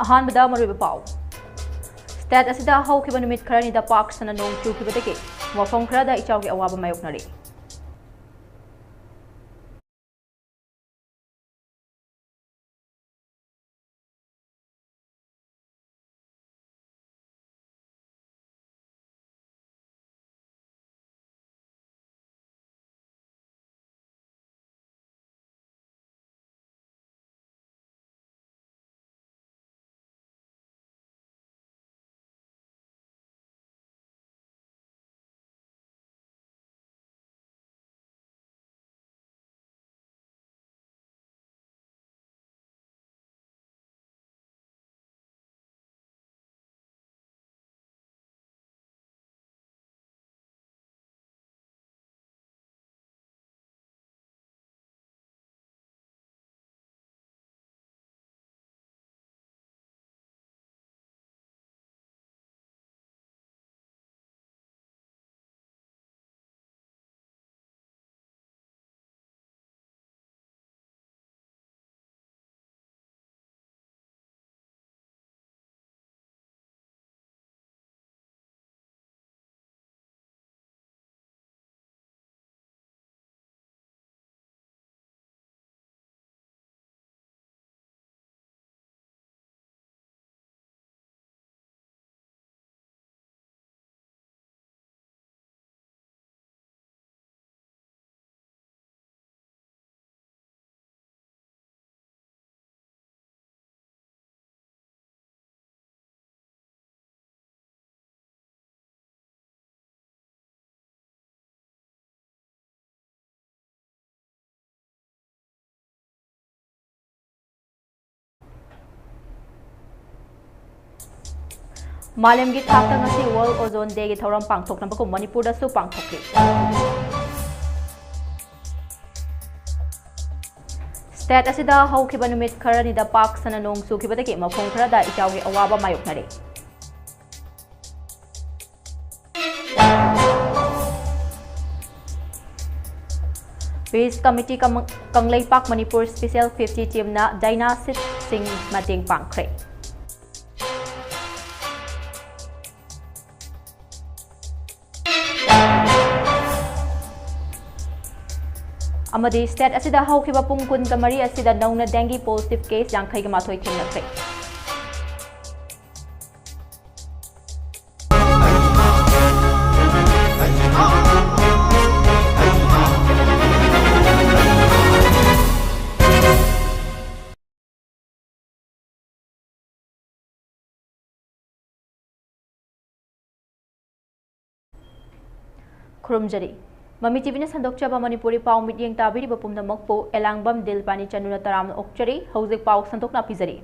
ꯑꯍꯥꯟꯕꯗ ꯃꯔꯨꯑꯣꯏꯕ ꯄꯥꯎ ꯁ꯭ꯇꯦꯠ ꯑꯁꯤꯗ ꯍꯧꯈꯤꯕ ꯅꯨꯃꯤꯠ ꯈꯔꯅꯤꯗ ꯄꯥꯛ ꯁꯟꯅ ꯅꯣꯡ ꯆꯨꯈꯤꯕꯗꯒꯤ ꯃꯐꯝ ꯈꯔꯗ ꯏꯆꯥꯎꯒꯤ ꯑꯋꯥꯕ ꯃꯥꯌꯣꯛꯅꯔꯤ꯫ मालेमगी थाकता ngasi वर्ल्ड ओजोन डे की थौरम पांगथोकनबको मणिपुरदसु पांगथोकली। स्टेट असिदा हौखिबा नुमित खरनिदा पाक सना नोंग चुखिबदगी मफम खरदा इचाउगी अवाबा मायोकनरे। Peace committee Kangleipak Manipur special 50 team ना डायनासिट सिंह मतेंग पांगख्रे। अमदी स्टेट असिदा हौखिबा पुंग कुन कमरी असिदा नौना डेंगी पॉजिटिव केस यांखै गा माथोय थेंगनख्रे। खुरुमजरी ममी टीवी ने संदोक्चबा मणिपुरी पाउ मिटिंग ताबिरिबा पुमनमकपो एलांगबम दिलपानी चनुना तराम ओक्चरी हौजिक पाउ संदोकना पिजरी।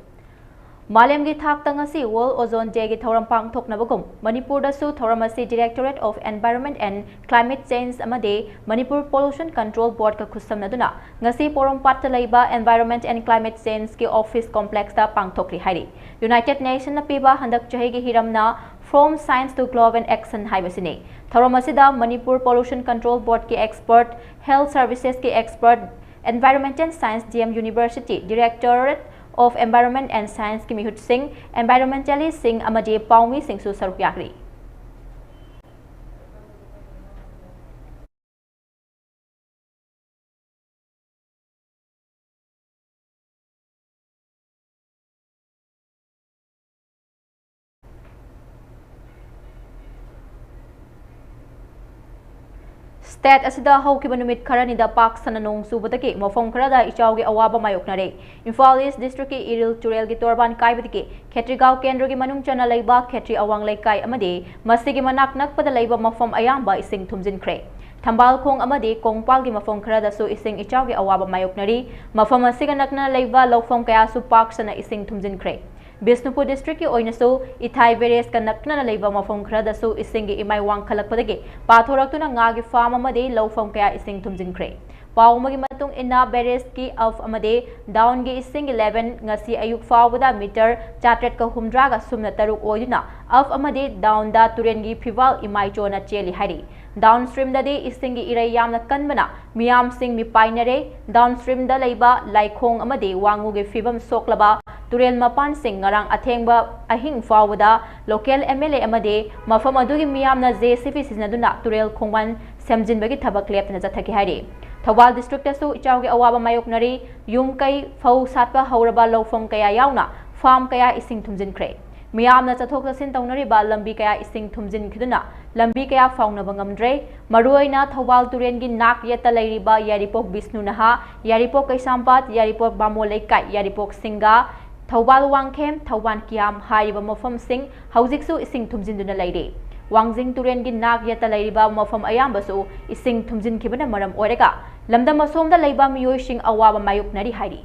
मालेमगी थाकता ngasi वर्ल्ड ओजोन डे की थौरम पांगथोकनबगुम मणिपुरदसु थौरम असि directorate of environment and climate change अमदे मणिपुर पोल्यूशन कंट्रोल बोर्ड का खुसमनदुना ngasi पोरोमपाट लैबा एनवायरनमेंट एंड क्लाइमेट चेंज के ऑफिस कॉम्प्लेक्स दा पांगथोकरी हाइरी। यूनाइटेड नेशन ना पीबा हंदक चहे की हिरमना from science to global action हाइबसिने। थौरम असिदा मणिपुर पोल्यूशन कंट्रोल बोर्ड के एक्सपर्ट, हेल्थ सर्विसेज के expert, environmental science DM university directorate of environment and science की मिहुत सिंह, एनवायरनमेंटलिस्ट सिंह अमदे पाउमी सिंहसु सरुक याखरी। स्टेट असिदा हौखिबा नुमित खरनिदा पाक सना नोंग चुबदगी मफम खरदा इचाउगी अवाबा मायोकनरे। इम्फाल ईस्ट डिस्ट्रिक्ट की इरिल तुरेल की तोरबान कायबदगी खेत्रीगांव केंद्र की मनुंग चना लैबा खेत्री अवांग लैकाय अमदे मसिगी मनाक नकपदा लैबा मफम अयाम्बा इसिंग थुमजिनख्रे। थंबाल खोंग अमदे कोंगपाल की मफम खरदसु इसिंग इचाउगी अवाबा मायोकनरी। मफम असिगा नकना लैबा लौफम कयासु पाक सना इसिंग थुमजिनख्रे। बिष्णुपुर डिस्ट्रिक्ट की ओइनसु इथाई बेरेस का नकना लैबा मफम खरदसु इसिंगी इमाई वांग खलकपदगी पाथोरक्तुना ngaगी फार्म अमदे लौफम कया इसिंग थुमजिनख्रे। पाउ अमगी मतुंग इन्ना बेरेस की अफ अमदे डाउन गे इसिंग 11 ngasi ayuk फावदा metre 400 ga sumna taruk oiduna up अमदे डाउन दा तुरेन गी फिवाल इमाई चोना चेली हारी डाउनस्ट्रीम दे इसिंग इरै यामना कनबना मियाम सिंग मिपाइनरे डाउनस्ट्रीम दा लैबा लाइखोंग अमदे वांगु गे फिबम सोक्लबा तुरेल मपान सिंग ngarang athengba ahing फावदा लोकल एमएलए अमदे मफम अदुगी मियामना जेसीपी सिजनदुना तुरेल खोंगमान सेमजिनबगी थबक लेपना जथकी हारी थौबाल डिस्ट्रिक्ट तसु इचाउगे अवाबा मायोकनरी युम कई फौ सातपा हौरबा लौफम कया याउना फार्म कया इसिंग थुमजिनख्रे मियामना चथोक चसिन तौनरिबा लंबी कया इसिंग थुमजिनखिदुना लंबी कया फाउनबा ngamdre मरुइना थौबाल तुरेनगी नाक येता लैरिबा यारिपोक बिष्णु नहा यारिपोक कैसामपात यारिपोक बामोलेकाई यारिपोक सिंगा थौबाल वांगखेम थौबान कियाम हाइबा मफम सिंग हौजिकसु इसिंग थुमजिनदुना लैरे वांगजिंग तुरेनगी नाक येता लैरिबा मफम अयामबसु इसिंग थुमजिनखिबना मरम ओरेगा लमदम असोमदा लैबा मियोइसिंग अवाबा मायोकनरी हाइरी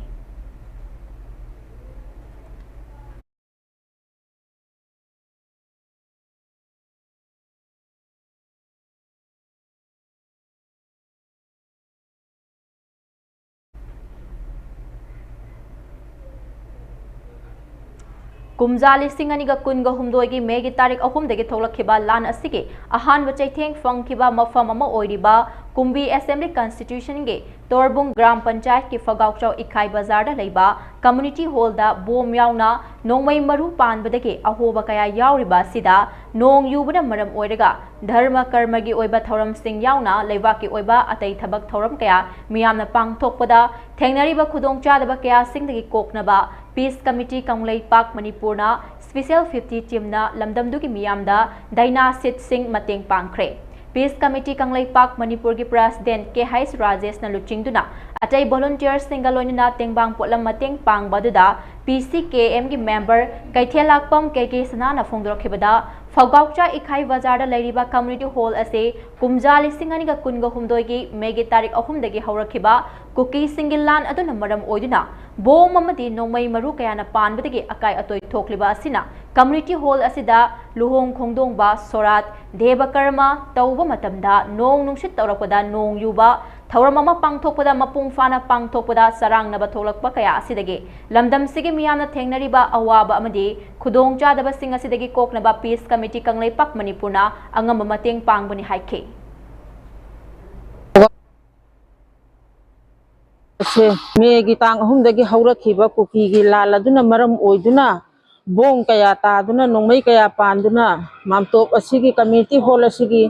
कुमजा लिसिंग अनिगा कुनगा हुमदोगी मेगी तारीख अहुमदगी थोलखिबा लान असिगे अहानबा चैथेंग फंगखिबा मफम अमा ओइरिबा कुंबी असेंबली कॉन्स्टिट्यूशन गे तोरबुंग ग्राम पंचायत की फगाउचौ इखाई बाजार दा लैबा कम्युनिटी हॉल दा बोम याउना नोंगमै मरु पानबदगे अहोबा कया याउरिबा सिदा नोंग युबना मरम ओइरगा धर्म कर्मगी ओइबा थौरम सिंग याउना लैबाकी ओइबा अतै थबक थौरम कया मियामना पांगथोकपदा थेंगनरिबा खुदोंचादबा कया सिंगदगी कोकनबा पीस कमिटी कंगलै पाक मणिपुरना स्पेशल 50 टीमना लमदमदुगी मियामदा दाइना सिट सिंग मतेंग पांगख्रे पीस कमिटी कंगलै पाक मणिपुर की प्रेसिडेंट के हाइस राजेश न लुचिंगदुना अतै वॉलंटियर्स सिंगा लोइना तेंगबांग पोलम मतेंग पांगबदुदा पीसीकेएम की मेंबर कैथेलाकपम केके सनाना फोंदोरखिबदा फगाउचा इखाई बाजार लैरिबा कम्युनिटी हॉल असे कुमजा लिसिंग अनिगा कुनगा हुमदोगी मेगी तारीख अहुमदगी हौरखिबा कुकी सिंगिलान अदुना मरम ओइदुना बोम अमदी नोंमै मरु कयाना पानबदगी अकाई अतोय थोकलिबा असिना कम्युनिटी हॉल असिदा लुहोंग खोंगदोंबा सोरात देवकर्मा तौबा मतमदा नोंग नुंसित तौरकपदा नोंग युबा थौरम अमा पांगथोकपदा मपुंग फाना पांगथोकपदा सरांगनबा थोलकपा कया असिदगे लमदमसिगे मियामना थेंगनरिबा अवाबा अमदी खुदोंचादबा सिंग असिदगी कोकनबा पीस कमिटी कंगलै पाक मणिपुरना अंगम मतेंग पांगबनी हाइखे मेगी तांग अहुमदगी हौरखिबा कुकीगी लाल अदुना मरम ओइदुना बोंग कया तादुना नोंमै कया पांदुना मामतोप असिगी कम्युनिटी हॉल असिगी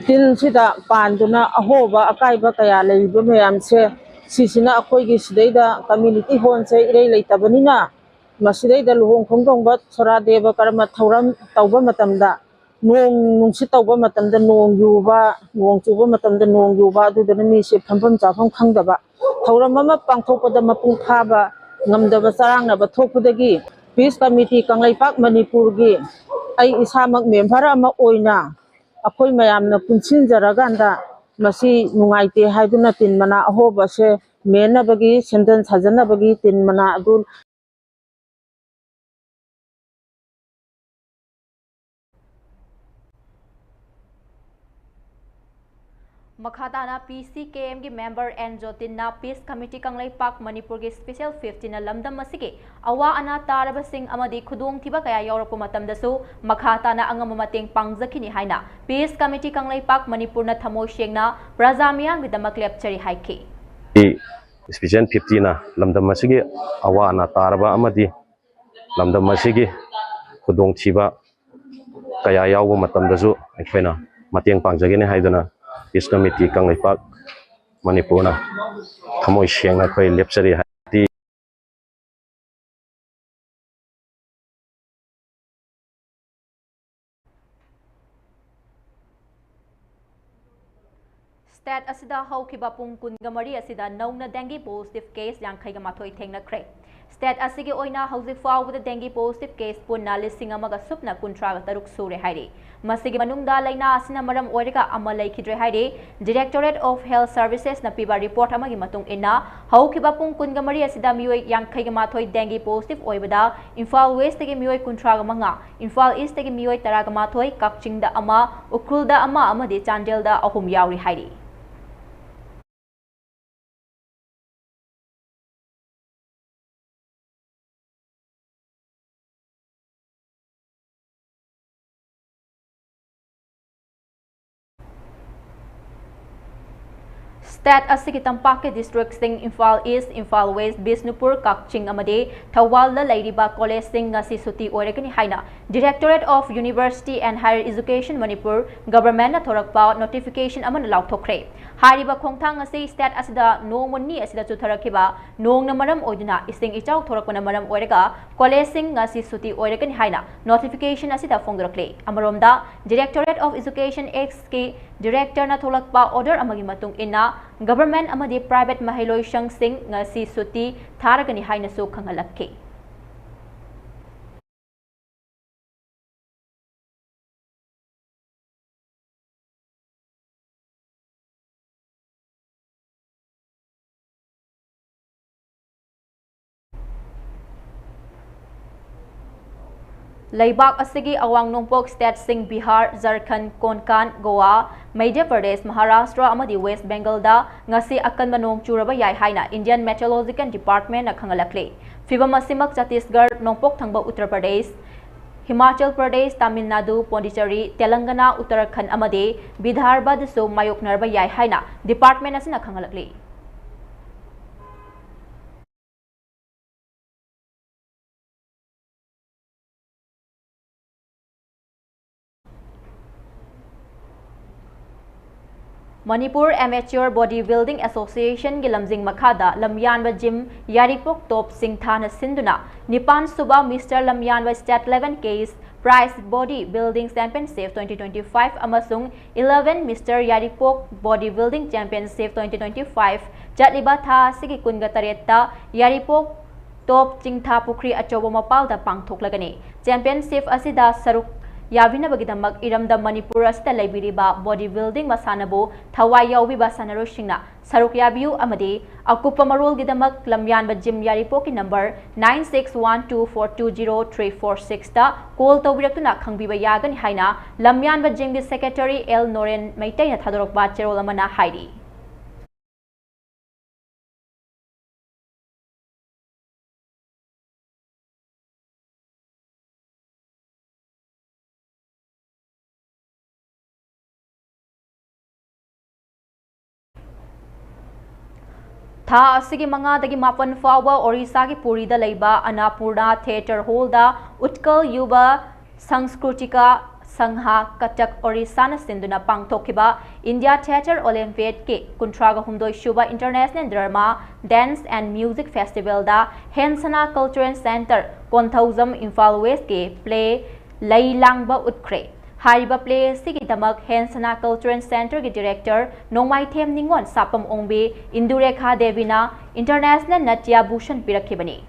तिल सिदा पांदुना अहोबा अकाइबा कया लैबा मयामसे सिसिना अखोइगी सिदैदा कम्युनिटी हॉल से इरै लैतबनिना मसिदैदा लुहोंग खोंगदोंबा सोरा देव कर्म थौरम तौबा मतमदा नोंग नुंसि तौबा मतमदा नोंग युबा नोंग चुबा मतमदा नोंग युबा अदुदना मिसे फंफम चाफम खंगदबा थौरम अमा पांगथोकपदा मपुंग फाबा ngamdaba sarangna thokpudagi peace committee kanglai pak manipur gi ai isamak member ama oina akhoi mayamna punsin jaraganda masi nungaite haiduna tin mana ahoba se menabagi sendan sajanabagi tin mana adul मखाताना पीसीकेएम की member N जोतिना piece committee कंगलै पाक मणिपुर की special 15 लमदम असिगे अवा अना तारब सिंह अमदी खुदोंग थिबा कया यौरप मतमदसु मखाताना अंगम मतेंग पांगजखिनि हाइना piece committee कंगलै पाक मणिपुर न थमोय शेंगना प्रजा मियांग विदमक लेपचरी हाइखे स्पेशल 50 ना लमदम असिगे अवा अना तारब अमदी लमदम असिगे खुदोंग थिबा कया याव मतमदसु अखैना मतेंग पांगजगिने हाइदना पीस कमिटी कंगलै पाक मणिपुर थमोय शेंगना खै लेपचरी हाइति स्टेट असिदा हौखिबा पुंग कुनगा मरी असिदा नौना डेंगी पॉजिटिव केस यांखैगा माथोय थेंगनख्रे स्टेट असिगे ओइना हौजिक फाउबदा डेंगी पॉजिटिव केस पुन्ना लिसिंग अमगा सुपना कुंट्रागा तरुक सूरे हाइरे मसिगे मनुंगदा लैना असिना मरम ओइरगा अमा लैखिद्रे हाइरे डायरेक्टोरेट ऑफ हेल्थ सर्विसेस ना पिबा रिपोर्ट अमगी मतुंग इन्ना हौखिबा पुंग कुनगा मरी असिदा मियोय यांखैगा माथोय डेंगी पॉजिटिव ओइबदा इम्फाल वेस्ट तगे मियोय कुंट्रागा मंगा इम्फाल ईस्ट तगे मियोय तरागा माथोय काकचिंगदा अमा उख्रुलदा अमा अमदि चांदेलदा अहुम यावरी हाइरे State asigi tampake district sing Imphal East, Imphal West, Bisnupur, Kakching amade Thawal la lairiba college sing ngasi suti oirakani haina Directorate of University and Higher Education Manipur government na thorakpa notification amana lauthokre hariba khongthang asi state asida nongmoni asida chutharakiba nong na maram oiduna ising ichau thorakpana maram oiraga college sing ngasi suti oirakani haina notification asida phongdrakle amaromda Directorate of Education X ki Director na tholakpa order amagi matung ina government amadi private mahiloy shang sing ngasi suti tharagani haina su khangalakki Laibak asigi awang nongpok state sing Bihar, Jharkhand, Konkan, Goa, Madhya Pradesh, Maharashtra amadi West Bengal da ngasi akan manong churaba yai haina Indian Meteorological Department na khangalakle. Fibam asimak Chhattisgarh, nongpok thangba Uttar Pradesh, Himachal Pradesh, Tamil Nadu, Pondicherry, Telangana, Uttarakhand amadi Vidarbha dasu mayok narba yai haina department asina khangalakle. Manipur Amateur Bodybuilding Association gi lamjing makhada lamyanba gym yaripok top singthana sinduna Nipan Suba Mr. Lamyanba State 11 case Prize Bodybuilding Championship 2025 amasung 11 Mr. Yaripok Bodybuilding Championship 2025 jatliba tha sigi kunga taretta Yaripok top chingtha pukri achobo mapalda pangthoklagani championship asida saruk Yavinabagidamak Iramda Manipur asita laibiriba bodybuilding masanabu thawai yaubiba sanarosingna saruk yabiu amadi akupa marol gidamak lamyanba gym yaripoki number 9612420346 ta call tawbirakuna khangbiba yagani haina lamyanba gym gi secretary L Noren Maitai na thadorokba cherol amana hairi Tha asigi manga dagi mapan fawa Orissa ki Puri da leiba Annapurna Theatre Hall da Utkal Yuba Sanskrutika Sangha Katak Orissa na sinduna pangthokiba India Theatre Olympiad ke kuntraga humdoi shuba International Drama Dance and Music Festival da Hensana Cultural Center Konthauzam Imphal West ke play Lailangba Utkre Hariba play sigidamak Hensana Cultural Center ki director Nongmai Them Ningon Sapam Ongbe Indurekha Devina International Natya Bhushan pirakhibani